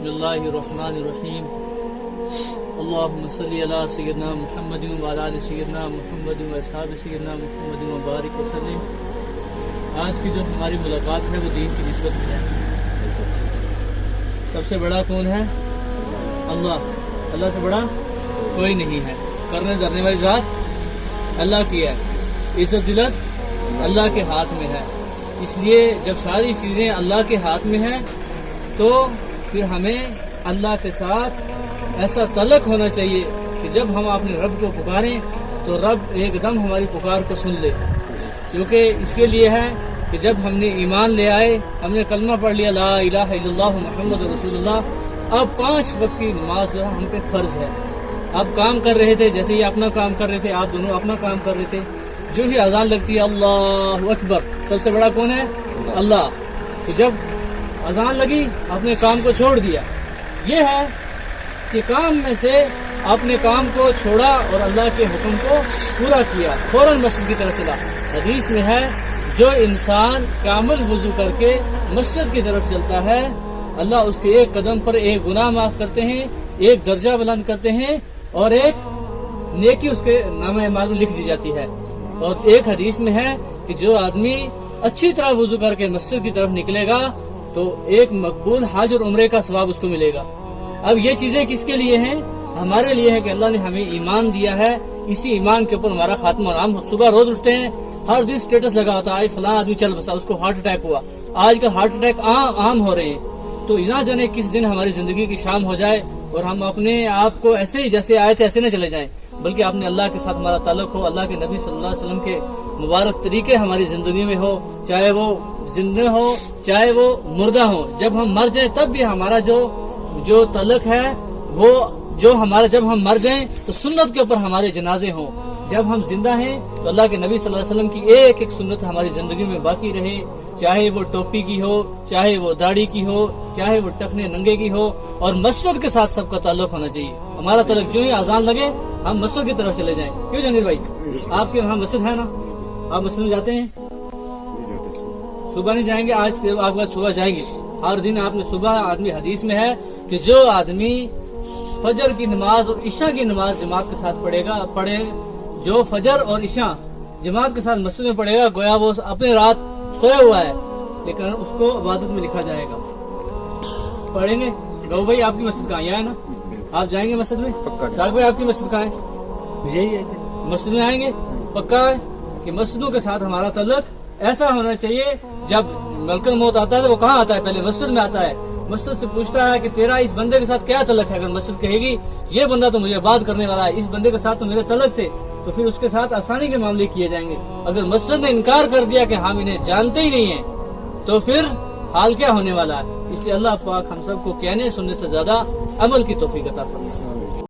बिस्मिल्लाहिर्रहमानिर्रहीम अल्लाहुम्मा सल्ली अला सय्यिदना मुहम्मदिन व अला आलि सय्यिदना मुहम्मदिन व असहाबि सय्यिदना मुहम्मदिन व बारिक वसल्लिम। आज की जो हमारी मुलाकात है वो दीन की निस्बत में है। सबसे बड़ा कौन है? अल्लाह। अल्लाह से बड़ा कोई नहीं है। करने धरने वाली ज़ात अल्लाह की है। इज्जत जिल्लत अल्लाह के हाथ में है। इसलिए जब सारी चीज़ें अल्लाह के हाथ में हैं तो फिर हमें अल्लाह के साथ ऐसा तल्लुक़ होना चाहिए कि जब हम अपने रब को पुकारें तो रब एकदम हमारी पुकार को सुन ले। क्योंकि इसके लिए है कि जब हमने ईमान ले आए, हमने कलमा पढ़ लिया ला इलाहा इल्लल्लाह मुहम्मद रसूलुल्लाह, अब 5 वक्त की नमाज जो हम पे फ़र्ज़ है। आप काम कर रहे थे, जैसे ही अपना काम कर रहे थे, आप दोनों अपना काम कर रहे थे, जो ही अजान लगती है अल्लाह अकबर, सबसे बड़ा कौन है? अल्लाह। तो जब अजान लगी अपने काम को छोड़ दिया। ये है कि काम में से अपने काम को छोड़ा और अल्लाह के हुक्म को पूरा किया, फौरन मस्जिद की तरफ चला। हदीस में है जो इंसान कामिल वुज़ू करके मस्जिद की तरफ चलता है, अल्लाह उसके एक कदम पर एक गुनाह माफ़ करते हैं, एक दर्जा बुलंद करते हैं और एक नेकी उसके नामे अमाल में लिख दी जाती है। और एक हदीस में है कि जो आदमी अच्छी तरह वुज़ू करके मस्जिद की तरफ निकलेगा तो एक मकबूल हज और उम्रे का सवाब उसको मिलेगा। अब ये चीज़ें किसके लिए हैं? हमारे लिए है कि अल्लाह ने हमें ईमान दिया है, इसी ईमान के ऊपर हमारा खात्मा। हम सुबह रोज उठते हैं, हर दिन स्टेटस लगा होता है फलां आदमी चल बसा, उसको हार्ट अटैक हुआ। आजकल हार्ट अटैक आम हो रहे हैं। तो ना जाने किस दिन हमारी जिंदगी की शाम हो जाए और हम अपने आप को ऐसे ही जैसे आए थे ऐसे न चले जाएं, बल्कि अपने अल्लाह के साथ हमारा ताल्लुक हो, अल्लाह के नबी सल्लल्लाहु अलैहि वसल्लम के मुबारक तरीके हमारी जिंदगी में हो, चाहे वो जिंदा हो चाहे वो मुर्दा हो। जब हम मर जाएं तब भी हमारा जो ताल्लुक है वो जो हमारा, जब हम मर जाएं तो सुन्नत के ऊपर हमारे जनाजे हों। जब हम जिंदा हैं तो अल्लाह के नबी सल्लल्लाहु अलैहि वसल्लम की एक एक सुन्नत हमारी जिंदगी में बाकी रहे, चाहे वो टोपी की हो, चाहे वो दाढ़ी की हो, चाहे वो टखने नंगे की हो। और मस्जिद के साथ सबका ताल्लुक होना चाहिए। हमारा ताल्लुक जो ही अजान लगे हम मस्जिद की तरफ चले जाएं। क्यों जंगीर भाई, आपके वहाँ मस्जिद है ना? आप मस्जिद में जाते हैं? सुबह नहीं जाएंगे? आज के आपके बाद सुबह जाएंगे। हर दिन आपने सुबह, आदमी हदीस में है कि जो आदमी फजर की नमाज और इशा की नमाज जमात के साथ पढ़े, जो फजर और इशा जमात के साथ मस्जिद में पढ़ेगा, गोया वो अपने रात सोया हुआ है, लेकिन उसको इबादत में लिखा जाएगा। पढ़ेंगे। गौ भाई आपकी मस्जिद कहाँ है ना? आप जाएंगे मस्जिद में? साग भाई आपकी मस्जिद कहाँ है? यही मस्जिद में आएंगे। पक्का है कि मस्जिदों के साथ हमारा ताल्लुक ऐसा होना चाहिए। जब मलकुल मौत आता है तो वो कहाँ आता है? पहले मस्जिद में आता है। मस्जिद से पूछता है कि तेरा इस बंदे के साथ क्या तल्लुक है? अगर मस्जिद कहेगी ये बंदा तो मुझे बात करने वाला है, इस बंदे के साथ तो मेरे तल्लुक थे, तो फिर उसके साथ आसानी के मामले किए जाएंगे। अगर मस्जिद ने इनकार कर दिया कि हम इन्हें जानते ही नहीं है तो फिर हाल क्या होने वाला है? इसलिए अल्लाह पाक हम सबको कहने सुनने से ज्यादा अमल की तौफीक अता फरमाए।